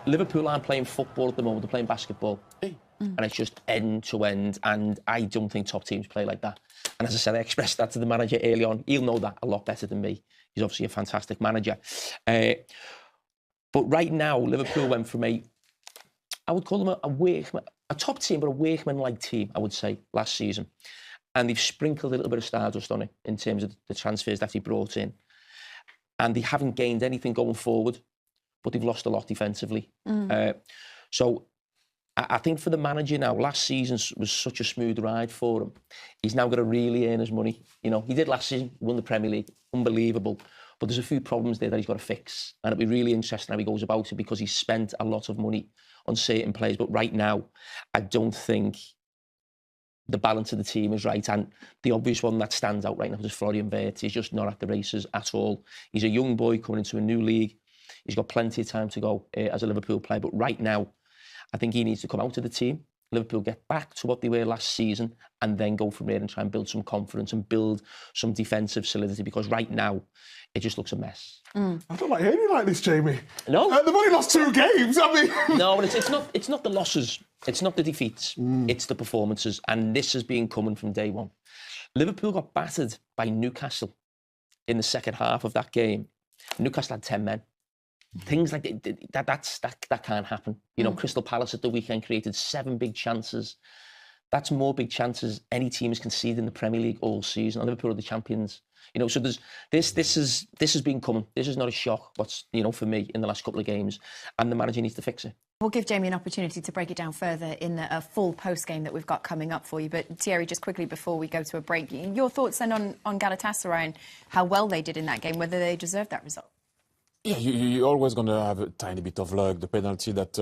Liverpool aren't playing football at the moment, they're playing basketball. And it's just end to end, and I don't think top teams play like that. And as I said, I expressed that to the manager early on. He'll know that a lot better than me. He's obviously a fantastic manager. But right now, Liverpool went from I would call them a top team, but a workman-like team, I would say, last season. And they've sprinkled a little bit of stardust on it in terms of the transfers that he brought in. And they haven't gained anything going forward, but they've lost a lot defensively. So I think for the manager now, last season was such a smooth ride for him. He's now got to really earn his money. You know, he did last season, won the Premier League, unbelievable. But there's a few problems there that he's got to fix. And it'll be really interesting how he goes about it, because he's spent a lot of money on certain players. But right now, I don't think the balance of the team is right. And the obvious one that stands out right now is Florian Wirtz. He's just not at the races at all. He's a young boy coming into a new league. He's got plenty of time to go as a Liverpool player. But right now, I think he needs to come out of the team. Liverpool get back to what they were last season and then go from there and try and build some confidence and build some defensive solidity, because right now it just looks a mess. I don't like hearing you like this, Jamie. No. They've only lost 2 games, I mean. No, but it's not the losses. It's not the defeats. It's the performances. And this has been coming from day one. Liverpool got battered by Newcastle in the second half of that game. Newcastle had 10 men. Things like that can't happen. You know, Crystal Palace at the weekend created 7 big chances. That's more big chances any team has conceded in the Premier League all season. And Liverpool are the champions. You know, so this has been coming. This is not a shock. For me in the last couple of games, and the manager needs to fix it. We'll give Jamie an opportunity to break it down further in the full post-game that we've got coming up for you. But Thierry, just quickly before we go to a break, your thoughts then on Galatasaray and how well they did in that game, whether they deserved that result? Yeah, you're always going to have a tiny bit of luck. The penalty that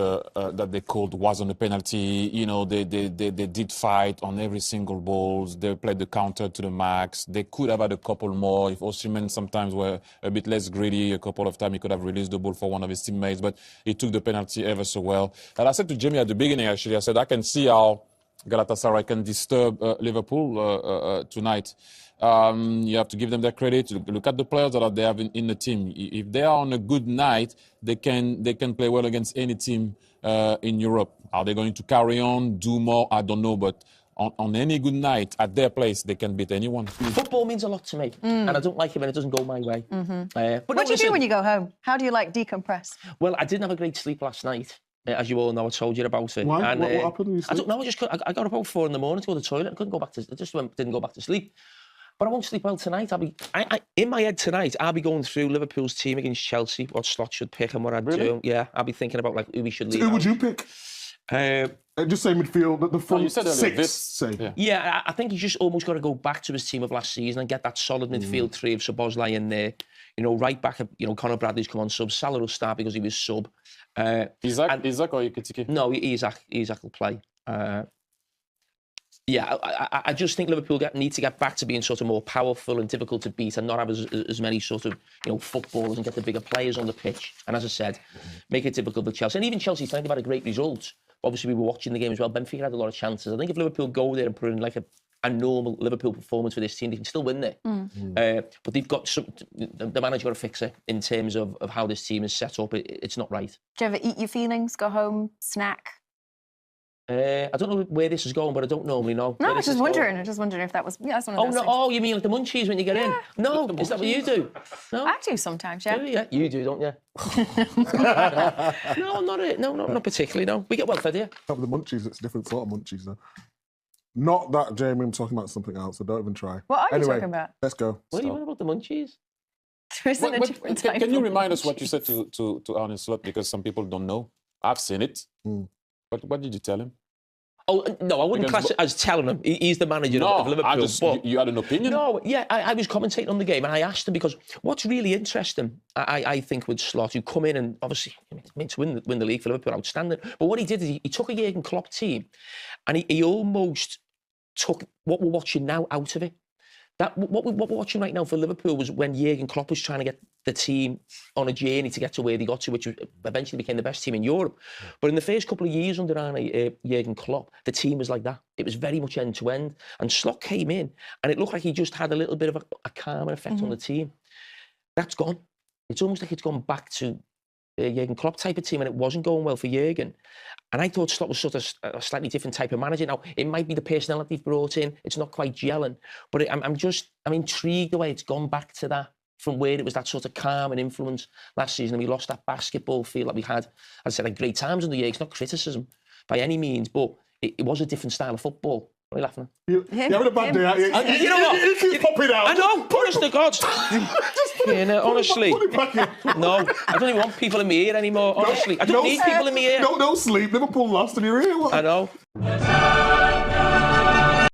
they called wasn't a penalty. You know, they did fight on every single ball. They played the counter to the max. They could have had a couple more. If Osimhen sometimes were a bit less greedy, a couple of times he could have released the ball for one of his teammates, but he took the penalty ever so well. And I said to Jamie at the beginning, actually, I said, I can see how Galatasaray can disturb Liverpool tonight. You have to give them their credit. Look at the players that they have in the team. If they are on a good night, they can play well against any team in Europe. Are they going to carry on, do more? I don't know, but on any good night at their place, they can beat anyone. Football means a lot to me, and I don't like it when it doesn't go my way. But what do you do when you go home? How do you decompress? Well, I didn't have a great sleep last night. As you all know, I told you about it. Why? And, what happened? I don't know. I got up about 4 in the morning to go to the toilet. I couldn't go back to. Didn't go back to sleep. But I won't sleep well tonight. In my head tonight, I'll be going through Liverpool's team against Chelsea, what Slot should pick and what I'd do. Yeah, I'll be thinking about who we should leave. Who would you pick? Just say midfield, the front 6, say. Yeah, I think he's just almost got to go back to his team of last season and get that solid midfield 3 of Szoboszlai in there. You know, right back, Conor Bradley's come on sub. Salah will start because he was sub. Isaac or Ekitiké? No, Isaac will play. I just think Liverpool need to get back to being sort of more powerful and difficult to beat, and not have as many sort of footballers, and get the bigger players on the pitch. And as I said, make it difficult for Chelsea. And even Chelsea, tonight they've had a great result. Obviously, we were watching the game as well. Benfica had a lot of chances. I think if Liverpool go there and put in like a normal Liverpool performance for this team, they can still win there. But they've got the manager got to fix it in terms of how this team is set up. It's not right. Do you ever eat your feelings, go home, snack? I don't know where this is going, but I don't normally know. No, I was just wondering. If that was. Yeah, that's one of those things. Oh, you mean like the munchies when you get in? No, is that what you do? No, I do sometimes. Yeah. Do you? You do, don't you? No, not particularly. No, we get well fed here. With the munchies, it's a different sort of munchies, though. Not that, Jamie. I'm talking about something else, so don't even try. What are you talking about? Let's go. What are you talking about the munchies? Can you remind us what you said to Arne Slot, because some people don't know? I've seen it. But what did you tell him? Oh, no, I wouldn't class it as telling him. He's the manager of Liverpool. You had an opinion? No, yeah, I was commentating on the game, and I asked him, because what's really interesting, I think, with Slot, who come in and obviously meant to win the league for Liverpool, outstanding. But what he did is he took a Jurgen Klopp team, and he almost took what we're watching now out of it. What we're watching right now for Liverpool was when Jurgen Klopp was trying to get the team on a journey to get to where they got to, which eventually became the best team in Europe. But in the first couple of years under Jurgen Klopp, the team was like that. It was very much end-to-end. And Slot came in, and it looked like he just had a little bit of a calming effect on the team. That's gone. It's almost like it's gone back to Jurgen Klopp type of team, and it wasn't going well for Jurgen. And I thought Slot was sort of a slightly different type of manager. Now, it might be the personality they've brought in. It's not quite gelling. But I'm intrigued the way it's gone back to that, from where it was that sort of calm and influence last season, and we lost that basketball feel that we had. As I said, like great times in the year. It's not criticism by any means, but it was a different style of football. What are you laughing at? You're having a bad day, aren't you? You know what? He keeps popping out. I know, honest to God. Honestly. Put it back in. No, I don't even want people in my ear anymore, honestly. I don't need people in my ear. No sleep. Liverpool lost and you're here. What? I know.